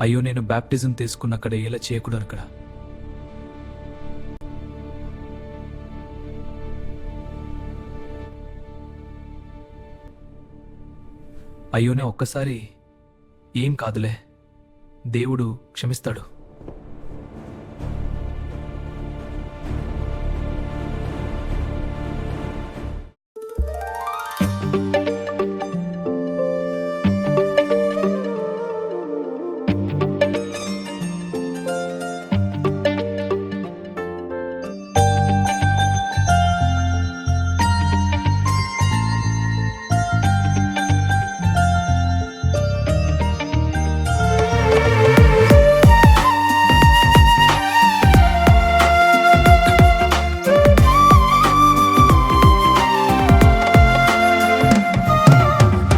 అయ్యో, నేను బ్యాప్టిజం తీసుకున్నక్కడ ఇలా చేయకూడదు. అక్కడ అయ్యోనే ఒక్కసారి ఏం కాదులే, దేవుడు క్షమిస్తాడు.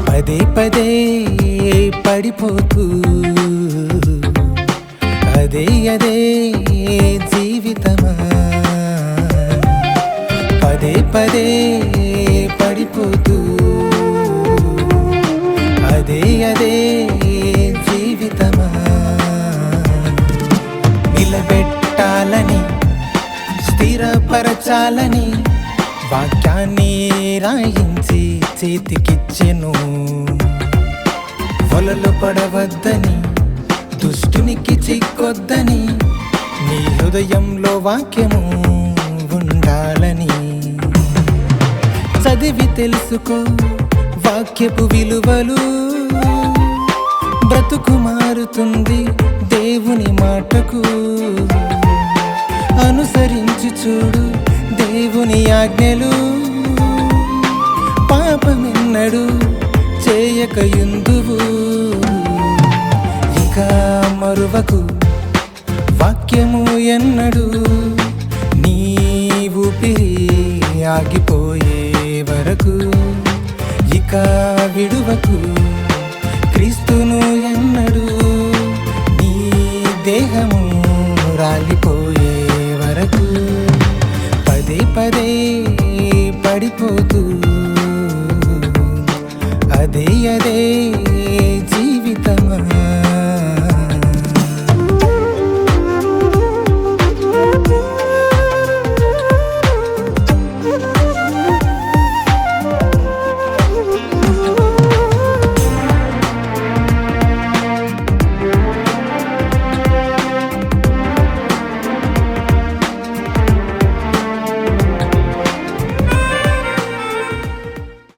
పదే పదే పడిపోతూ అదే అదే జీవితమా, పదే పదే పడిపోతూ అదే అదే జీవితమా, నిలబెట్టాలని స్థిరపరచాలని వాక్యాన్ని రాయించి చేతికిచ్చెను. వలలు పడవద్దని, దుష్టునికి చిక్కొద్దని, నీ హృదయంలో వాక్యము ఉండాలని. చదివి తెలుసుకో వాక్యపు విలువలు, బ్రతుకు మారుతుంది దేవుని మాటకు. అనుసరించి చూడు దేవుని ఆజ్ఞలు, పాపమెన్నడు చేయకయుందువు. ఇక మరువకు వాక్యము ఎన్నడు, నీ ఊపిరి ఆగిపోయే వరకు. ఇక విడువకు క్రీస్తును ఎన్నడు, నీ దేహము రాలిపోయే వరకు. పదే పదే పడిపోతూ అదే అదే జీవితమా.